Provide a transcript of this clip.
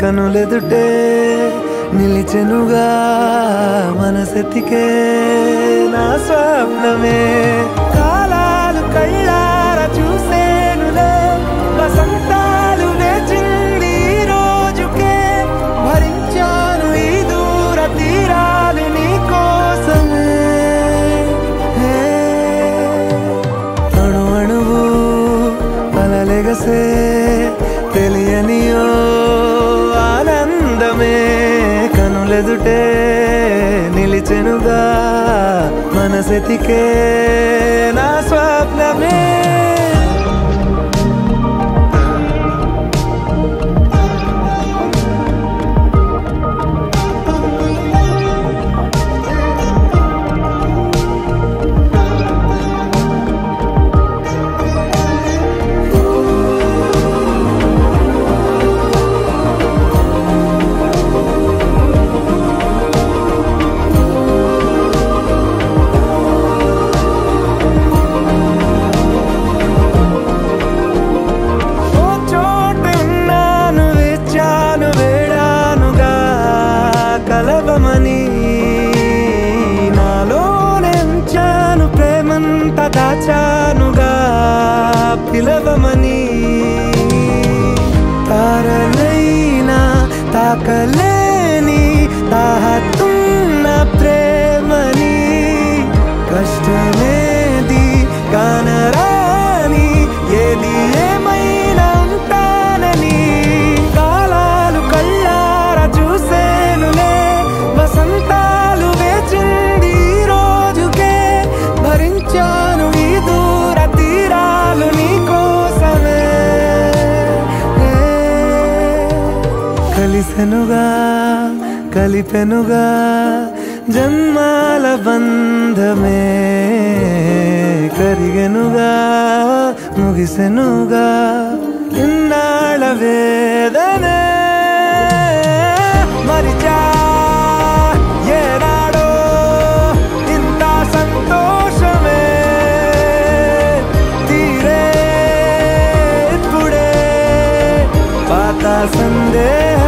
కనులెదుటే నిలిచెనుగా మనసెతికే నా స్వప్నమే కాలాలు కళ్ళార చూసేనులే వసంతాలు వేచింది ఈ రోజుకే భరించాను ఈ దూర తీరాలు నీ కోసమే అణు అణువు అలలెగసే తెలియనియో ఆనందమే కనులెదుటే నిలిచెనుగా మనసెతికే నా స్వప్నమే కలవమని నాలోనెంచాను ప్రేమంత దాచానుగా పిలవమని తారలైనా తాకలేని తాహతున్న ప్రేమని కష్టమేది కానరాని ఏది ఏమైనా ఉంటానని కాలాలు కళ్ళార చూసేనులే వసంతాలు వేచింది ఈ రోజుకే భరించాను ఈ దూర తీరాలు నీ కోసమే కలిసెనుగా కలిపెనుగా జన్మాల బంధమే కరిగెనుగా ముగిసెనుగా ఇన్నాళ్ళ వేదనే మరిచా ఏనాడో ఇంత సంతోషమే తీరే ఇప్పుడే పాత సందేహ